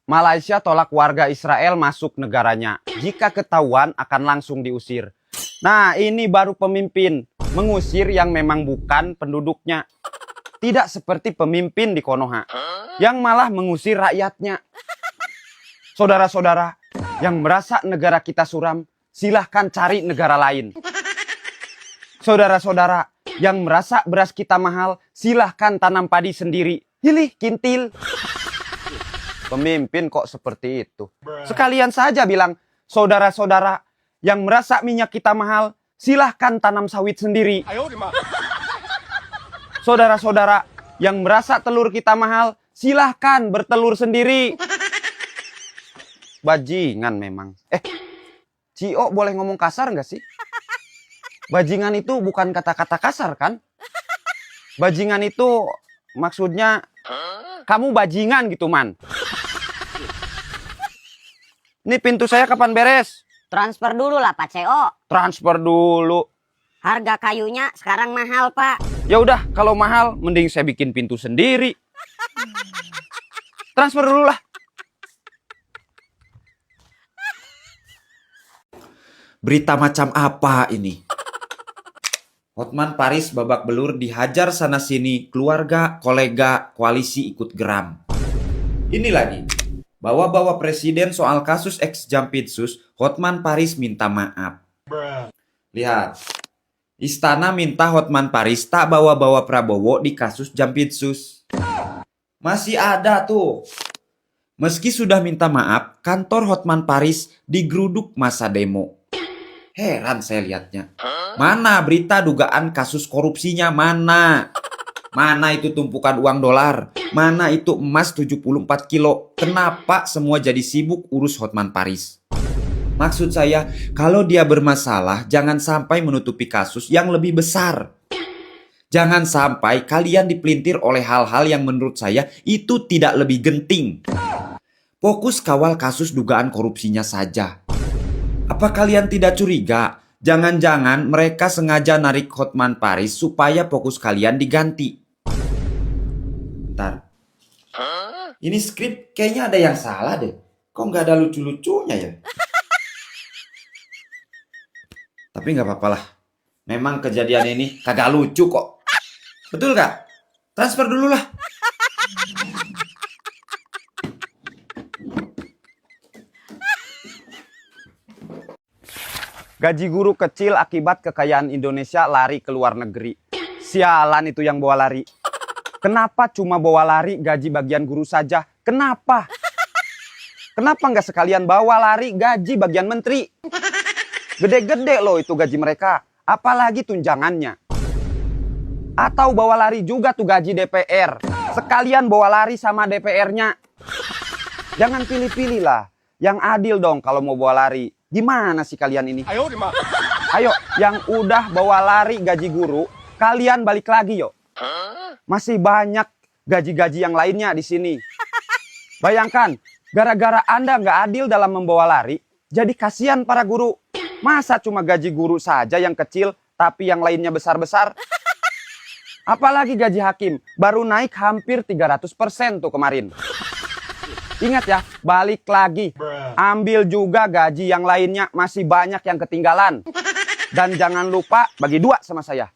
Malaysia tolak warga Israel masuk negaranya. Jika ketahuan akan langsung diusir. Nah, ini baru pemimpin mengusir yang memang bukan penduduknya. Tidak seperti pemimpin di Konoha yang malah mengusir rakyatnya. Saudara-saudara yang merasa negara kita suram, silahkan cari negara lain. Saudara-saudara yang merasa beras kita mahal, silahkan tanam padi sendiri. Hilih, kintil. Pemimpin kok seperti itu. Sekalian saja bilang, saudara-saudara yang merasa minyak kita mahal, silahkan tanam sawit sendiri. Saudara-saudara yang merasa telur kita mahal, silahkan bertelur sendiri. Bajingan memang. Cio boleh ngomong kasar nggak sih? Bajingan itu bukan kata-kata kasar kan? Bajingan itu maksudnya kamu bajingan gitu man. Ini pintu saya kapan beres? Transfer dulu lah Pak CO. Transfer dulu. Harga kayunya sekarang mahal Pak. Ya udah, kalau mahal mending saya bikin pintu sendiri. Transfer dulu lah. Berita macam apa ini? Hotman Paris babak belur dihajar sana-sini, keluarga, kolega, koalisi ikut geram. Ini lagi, bawa-bawa presiden soal kasus ex-Jampitsus, Hotman Paris minta maaf. Lihat, Istana minta Hotman Paris tak bawa-bawa Prabowo di kasus Jampitsus. Masih ada tuh. Meski sudah minta maaf, kantor Hotman Paris digeruduk masa demo. Heran saya lihatnya. Mana berita dugaan kasus korupsinya, mana? Mana itu tumpukan uang dolar? Mana itu emas 74 kilo? Kenapa semua jadi sibuk urus Hotman Paris? Maksud saya, kalau dia bermasalah, jangan sampai menutupi kasus yang lebih besar. Jangan sampai kalian dipelintir oleh hal-hal yang menurut saya itu tidak lebih genting. Fokus kawal kasus dugaan korupsinya saja. Apa kalian tidak curiga? Jangan-jangan mereka sengaja narik Hotman Paris supaya fokus kalian diganti. Bentar. Ini skrip kayaknya ada yang salah deh. Kok nggak ada lucu-lucunya ya? Tapi nggak apa-apa lah. Memang kejadian ini kagak lucu kok. Betul gak? Transfer dulu lah. Gaji guru kecil akibat kekayaan Indonesia lari ke luar negeri. Sialan itu yang bawa lari. Kenapa cuma bawa lari gaji bagian guru saja? Kenapa? Kenapa nggak sekalian bawa lari gaji bagian menteri? Gede-gede loh itu gaji mereka. Apalagi tunjangannya. Atau bawa lari juga tuh gaji DPR. Sekalian bawa lari sama DPR-nya. Jangan pilih-pilih lah. Yang adil dong kalau mau bawa lari. Gimana sih kalian ini? Ayo, yang udah bawa lari gaji guru, kalian balik lagi yuk. Masih banyak gaji-gaji yang lainnya di sini. Bayangkan, gara-gara Anda nggak adil dalam membawa lari, jadi kasihan para guru. Masa cuma gaji guru saja yang kecil, tapi yang lainnya besar-besar? Apalagi gaji hakim, baru naik hampir 300% tuh kemarin. Ingat ya, balik lagi. Ambil juga gaji yang lainnya, masih banyak yang ketinggalan. Dan jangan lupa bagi 2 sama saya.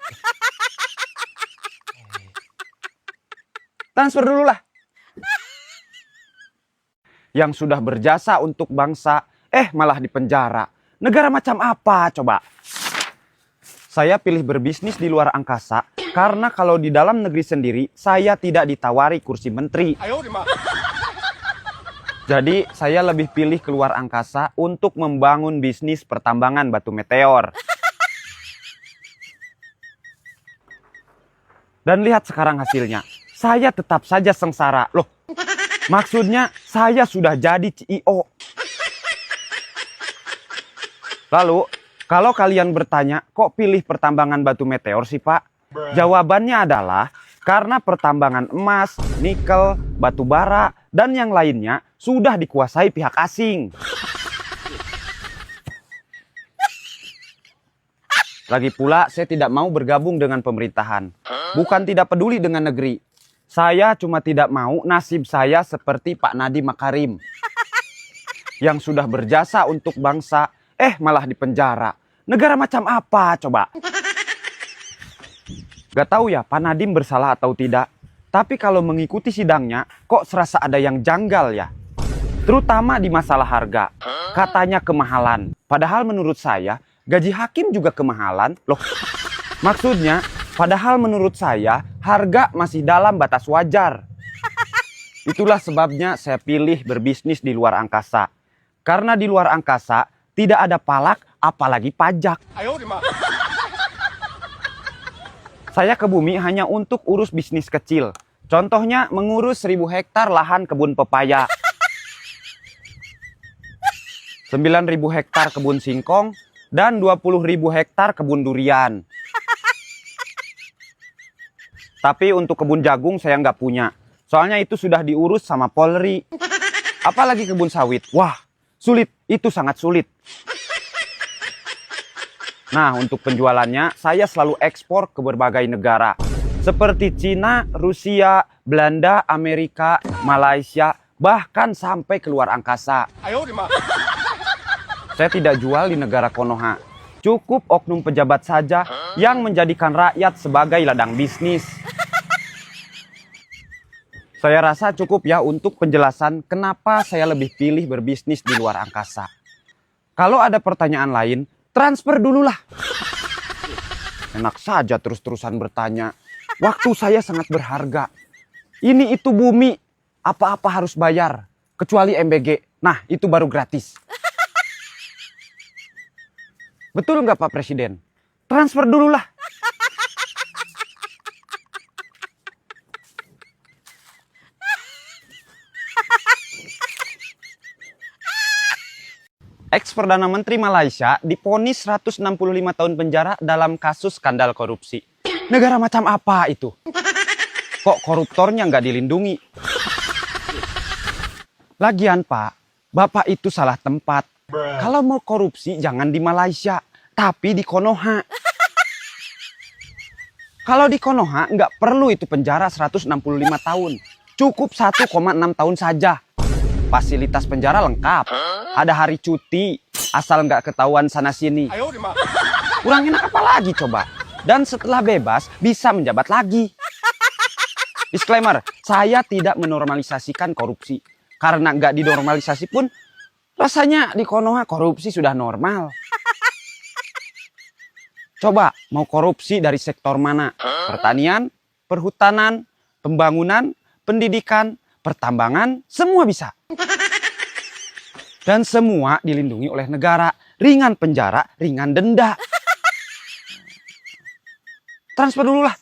Transfer dulu lah. Yang sudah berjasa untuk bangsa, malah dipenjara. Negara macam apa coba? Saya pilih berbisnis di luar angkasa, karena kalau di dalam negeri sendiri, saya tidak ditawari kursi menteri. Jadi saya lebih pilih keluar angkasa untuk membangun bisnis pertambangan batu meteor. Dan lihat sekarang hasilnya. Saya tetap saja sengsara. Loh, maksudnya saya sudah jadi CEO. Lalu, kalau kalian bertanya, kok pilih pertambangan batu meteor sih Pak? Jawabannya adalah karena pertambangan emas, nikel, batu bara, dan yang lainnya sudah dikuasai pihak asing. Lagi pula saya tidak mau bergabung dengan pemerintahan. Bukan tidak peduli dengan negeri. Saya cuma tidak mau nasib saya seperti Pak Nadiem Makarim. Yang sudah berjasa untuk bangsa, malah dipenjara. Negara macam apa coba? Gak tahu ya Pak Nadiem bersalah atau tidak. Tapi kalau mengikuti sidangnya, kok serasa ada yang janggal ya? Terutama di masalah harga. Katanya kemahalan. Padahal menurut saya, gaji hakim juga kemahalan. Loh, maksudnya, padahal menurut saya, harga masih dalam batas wajar. Itulah sebabnya saya pilih berbisnis di luar angkasa. Karena di luar angkasa, tidak ada palak, apalagi pajak. Saya ke bumi hanya untuk urus bisnis kecil. Contohnya mengurus 1.000 hektar lahan kebun pepaya. 9.000 hektar kebun singkong. Dan 20.000 hektar kebun durian. Tapi untuk kebun jagung saya nggak punya. Soalnya itu sudah diurus sama Polri. Apalagi kebun sawit. Wah, sulit. Itu sangat sulit. Nah, untuk penjualannya, saya selalu ekspor ke berbagai negara. Seperti Cina, Rusia, Belanda, Amerika, Malaysia, bahkan sampai ke luar angkasa. Saya tidak jual di negara Konoha. Cukup oknum pejabat saja yang menjadikan rakyat sebagai ladang bisnis. Saya rasa cukup ya untuk penjelasan kenapa saya lebih pilih berbisnis di luar angkasa. Kalau ada pertanyaan lain, transfer dululah. Enak saja terus-terusan bertanya. Waktu saya sangat berharga. Ini itu bumi. Apa-apa harus bayar. Kecuali MBG. Nah, itu baru gratis. Betul nggak Pak Presiden? Transfer dululah. Ex-Perdana Menteri Malaysia divonis 165 tahun penjara dalam kasus skandal korupsi. Negara macam apa itu? Kok koruptornya nggak dilindungi? Lagian Pak, Bapak itu salah tempat. Kalau mau korupsi jangan di Malaysia, tapi di Konoha. Kalau di Konoha nggak perlu itu penjara 165 tahun. Cukup 1,6 tahun saja. Fasilitas penjara lengkap. Ada hari cuti, asal nggak ketahuan sana-sini. Kurang enak apa lagi coba? Dan setelah bebas, bisa menjabat lagi. Disclaimer, saya tidak menormalisasikan korupsi. Karena nggak dinormalisasi pun, rasanya di Konoha korupsi sudah normal. Coba, mau korupsi dari sektor mana? Pertanian, perhutanan, pembangunan, pendidikan, pertambangan, semua bisa. Dan semua dilindungi oleh negara. Ringan penjara, ringan denda. Transfer dulu lah.